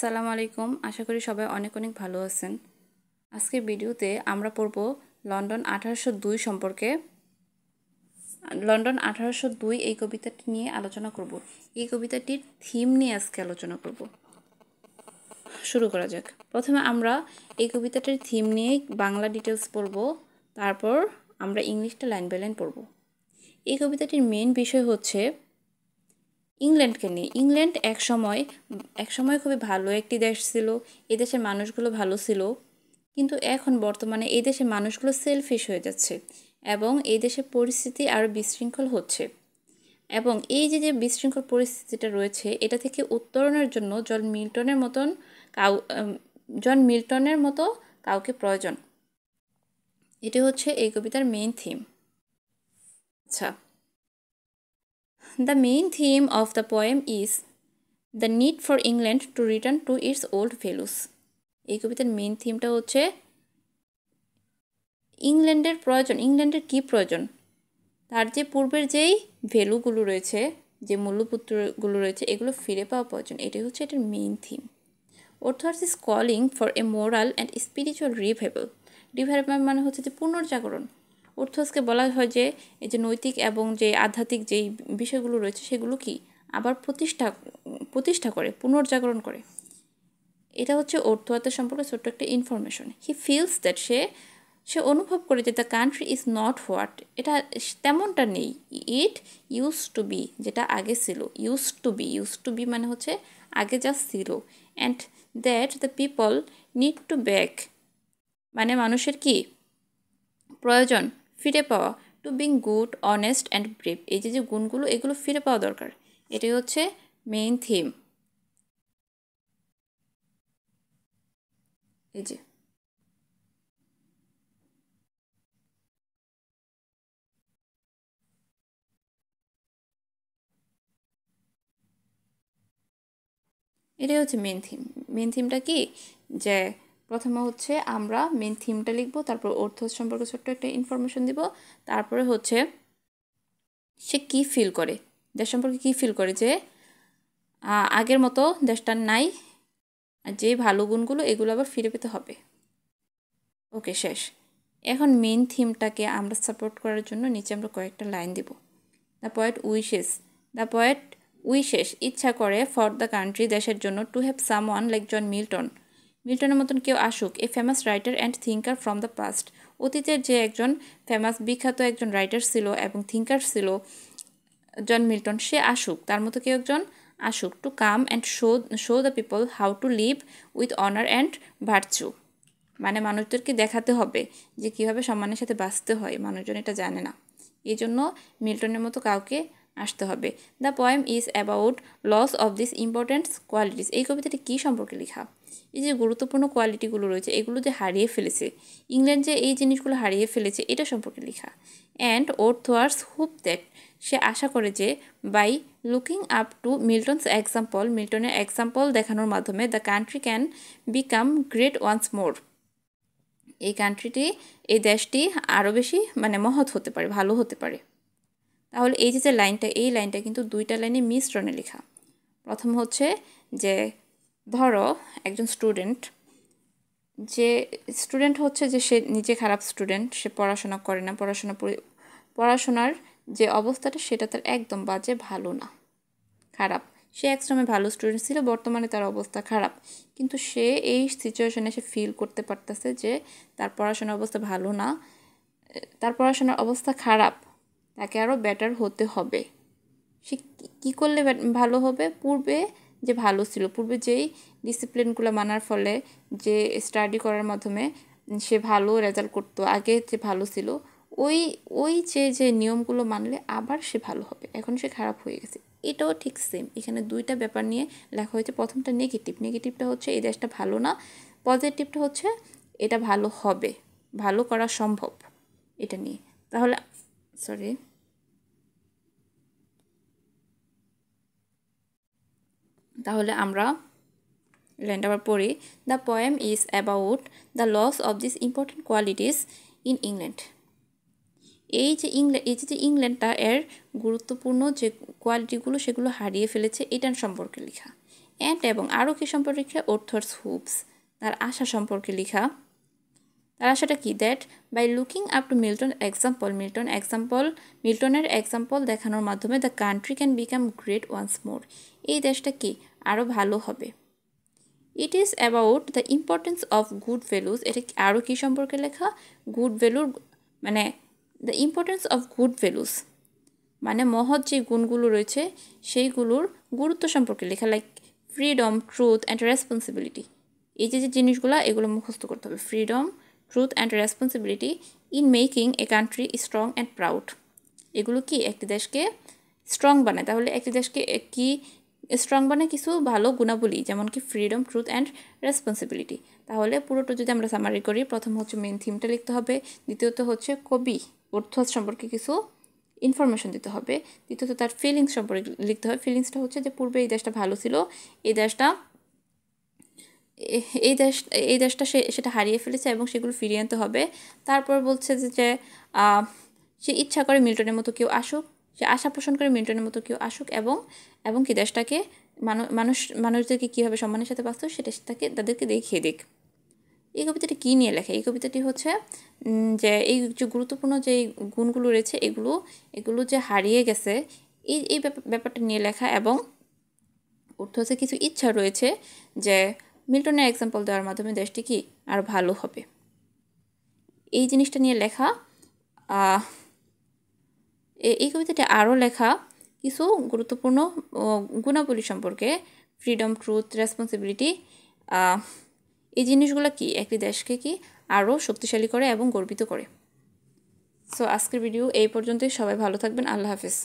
আসসালামু আলাইকুম। আশা করি সবাই অনেক অনেক ভালো আছেন। আজকের ভিডিওতে আমরা পড়ব লন্ডন 1802 সম্পর্কে। লন্ডন 1802 এই কবিতাটি নিয়ে আলোচনা করব। এই কবিতাটির থিম নিয়ে আজকে আলোচনা করব। শুরু করা যাক। প্রথমে আমরা এই কবিতাটির থিম নিয়ে বাংলা ডিটেলস পড়ব, তারপর আমরা ইংলিশটা লাইন বাই লাইন পড়ব। এই কবিতাটির মেইন বিষয় হচ্ছে ইংল্যান্ডকে নিয়ে। ইংল্যান্ড এক সময় খুবই ভালো একটি দেশ ছিল। এই দেশের মানুষগুলো ভালো ছিল, কিন্তু এখন বর্তমানে এই দেশের মানুষগুলো সেলফিশ হয়ে যাচ্ছে এবং এই দেশের পরিস্থিতি আরও বিশৃঙ্খল হচ্ছে। এবং এই যে বিশৃঙ্খল পরিস্থিতিটা রয়েছে, এটা থেকে উত্তরণের জন্য জন মিল্টনের মতো কাউকে প্রয়োজন। এটি হচ্ছে এই কবিতার মেইন থিম। আচ্ছা, the main theme of the poem is the need for England to return to its old values. এই কবিতার মেইন থিমটা হচ্ছে ইংল্যান্ডের প্রয়োজন। ইংল্যান্ডের কী প্রয়োজন? তার যে পূর্বের যেই ভ্যালুগুলো রয়েছে, যে মূল্যপুত্রগুলো রয়েছে, এগুলো ফিরে পাওয়া প্রয়োজন। এটাই হচ্ছে এটার মেইন থিম। অর্থাৎ is calling for a moral and spiritual revival. Revival মানে হচ্ছে যে পুনর্জাগরণ। অর্থাৎকে বলা হয় যে এই যে নৈতিক এবং যে আধ্যাত্মিক যেই বিষয়গুলো রয়েছে, সেগুলো কি আবার প্রতিষ্ঠা করে, পুনর্জাগরণ করে। এটা হচ্ছে অর্থোয়াতের সম্পর্কে ছোট্ট একটা ইনফরমেশন। হি ফিলস দ্যাট সে অনুভব করে যে the country is not what, এটা তেমনটা নেই। ইট ইউজ টু বি, যেটা আগে ছিল। ইউজ টু বি মানে হচ্ছে আগে যা ছিল। And that the people need to back, মানে মানুষের কি প্রয়োজন ফিরে পাওয়া। To being good, honest and brave, এই যে গুণগুলো, এগুলো ফিরে পাওয়া দরকার। এটাই হচ্ছে মেইন থিম। এই যে এটাই হচ্ছে মেন থিম। মেন থিমটা কি, যে প্রথমে হচ্ছে আমরা মেন থিমটা লিখবো, তারপর অর্থ সম্পর্কে ছোট্ট একটা ইনফরমেশন দিব, তারপরে হচ্ছে সে কি ফিল করে, দেশ সম্পর্কে কি ফিল করে, যে আগের মতো দেশটার নাই, আর যে ভালো গুণগুলো এগুলো আবার ফিরে পেতে হবে। ওকে, শেষ। এখন মেন থিমটাকে আমরা সাপোর্ট করার জন্য নিচে আমরা কয়েকটা লাইন দিব। দ্য পয়েট উইশেস ইচ্ছা করে ফর দ্য কান্ট্রি, দেশের জন্য, to have someone like John মিল্টনের মতন কেউ আসুক, a famous writer and thinker from the past. অতীতের যে একজন ফেমাস বিখ্যাত একজন রাইটার ছিল এবং থিঙ্কার ছিল জন মিল্টন, সে আসুক, তার মতো কেউ একজন আসুক। To come and show the people how to live with honour and virtue, মানে মানুষদেরকে দেখাতে হবে যে কীভাবে সম্মানের সাথে বাঁচতে হয়, মানুষজন এটা জানে না। এই জন্য মিল্টনের মতো কাউকে আসতে হবে। The poem is about loss of this important qualities. এই কবিতাটি কী সম্পর্কে লেখা? এই যে গুরুত্বপূর্ণ কোয়ালিটিগুলো রয়েছে, এগুলো যে হারিয়ে ফেলেছে, ইংল্যান্ড যে এই জিনিসগুলো হারিয়ে ফেলেছে, এটা সম্পর্কে লেখা। অ্যান্ড ওর্থওয়ার্স হুপ দ্যাট, সে আশা করে যে বাই লুকিং আপ টু মিল্টনের এক্সাম্পল দেখানোর মাধ্যমে the country can become great once more, এই দেশটি আরও বেশি মানে মহৎ হতে পারে, ভালো হতে পারে। তাহলে এই যে লাইনটা, এই লাইনটা কিন্তু দুইটা লাইনে মিশ্রণে লেখা। প্রথম হচ্ছে যে ধরো একজন স্টুডেন্ট হচ্ছে যে সে নিজে খারাপ স্টুডেন্ট, সে পড়াশোনা করে না, পড়াশোনার যে অবস্থাটা সেটা তার একদম বাজে, ভালো না, খারাপ। সে এক সময় ভালো স্টুডেন্ট ছিল, বর্তমানে তার অবস্থা খারাপ, কিন্তু সে এই সিচুয়েশনে সে ফিল করতে পারতেছে যে তার পড়াশোনার অবস্থা ভালো না, তার পড়াশোনার অবস্থা খারাপ, তাকে আরও বেটার হতে হবে। সে কী করলে ভালো হবে? পূর্বে যে ভালো ছিল, পূর্বে যেই ডিসিপ্লিনগুলো মানার ফলে, যে স্টাডি করার মাধ্যমে সে ভালো রেজাল্ট করতো, আগে যে ভালো ছিল, ওই যে নিয়মগুলো মানলে আবার সে ভালো হবে। এখন সে খারাপ হয়ে গেছে। এটাও ঠিক সেম, এখানে দুইটা ব্যাপার নিয়ে লেখা হয়েছে। প্রথমটা নেগেটিভটা হচ্ছে এই দেশটা ভালো না, পজিটিভটা হচ্ছে এটা ভালো হবে, ভালো করা সম্ভব, এটা নিয়ে। তাহলে আমরা লাইনটা আবার পড়ি। The poem is about the loss of this important qualities in England. এই যে ইংল্যান্ডটা এর গুরুত্বপূর্ণ যে কোয়ালিটিগুলো সেগুলো হারিয়ে ফেলেছে, এটার সম্পর্কে লেখা। অ্যান্ড এবং আরও কি সম্পর্কে লেখা, অর্থস হুপস, তার আশা সম্পর্কে লেখা। তার আশাটা কি, that by looking up to মিল্টনের এক্সাম্পল দেখানোর মাধ্যমে the country can become great once more, এই দেশটা কি আরও ভালো হবে। It is about the importance of good values, এটা আরও কী সম্পর্কে লেখা, গুড ভ্যালুর মানে the importance of good values মানে মহৎ যে গুণগুলো রয়েছে সেইগুলোর গুরুত্ব সম্পর্কে লেখা, like freedom, truth and responsibility. এই যে জিনিসগুলো এগুলো মুখস্থ করতে হবে, freedom, truth and responsibility in making a country strong and proud. এগুলো কি একটি দেশকে স্ট্রং বানায়। তাহলে একটি দেশকে কি স্ট্রং বানায়, কিছু ভালো গুণাবলী, যেমন কি ফ্রিডম, ট্রুথ অ্যান্ড রেসপন্সিবিলিটি। তাহলে পুরোটা যদি আমরা সামারি করি, প্রথম হচ্ছে মেন থিমটা লিখতে হবে, দ্বিতীয়ত হচ্ছে কবি অর্থ সম্পর্কে কিছু ইনফরমেশন দিতে হবে, দ্বিতীয়ত তার ফিলিংস সম্পর্কে লিখতে হবে। ফিলিংসটা হচ্ছে যে পূর্বে এই দেশটা ভালো ছিল, এই দেশটা এই দেশটা সেটা হারিয়ে ফেলেছে এবং সেগুলো ফিরিয়ে আনতে হবে। তারপর বলছে যে সে ইচ্ছা করে মিল্টনের মতো কেউ আসুক, সে আশা পোষণ করে মিল্টনের মতো কেউ আসুক এবং কি দেশটাকে মানুষদেরকে কীভাবে সম্মানের সাথে বাঁচত সেটা তাদেরকে দেখিয়ে দিক। এই কবিতাটি কী নিয়ে লেখা, এই কবিতাটি হচ্ছে যে এই যে গুরুত্বপূর্ণ যে গুণগুলো রয়েছে এগুলো যে হারিয়ে গেছে এই ব্যাপারটা নিয়ে লেখা, এবং অর্থ হচ্ছে কিছু ইচ্ছা রয়েছে যে মিল্টনের এক্সাম্পল দেওয়ার মাধ্যমে দেশটি কি আর ভালো হবে, এই জিনিসটা নিয়ে লেখা। এই কবিতাটি আরও লেখা কিছু গুরুত্বপূর্ণ গুণাবলী সম্পর্কে, ফ্রিডম, ট্রুথ, রেসপন্সিবিলিটি। এই জিনিসগুলো কি একটি দেশকে কি আরও শক্তিশালী করে এবং গর্বিত করে। সো আজকের ভিডিও এই পর্যন্তই, সবাই ভালো থাকবেন, আল্লাহ হাফেজ।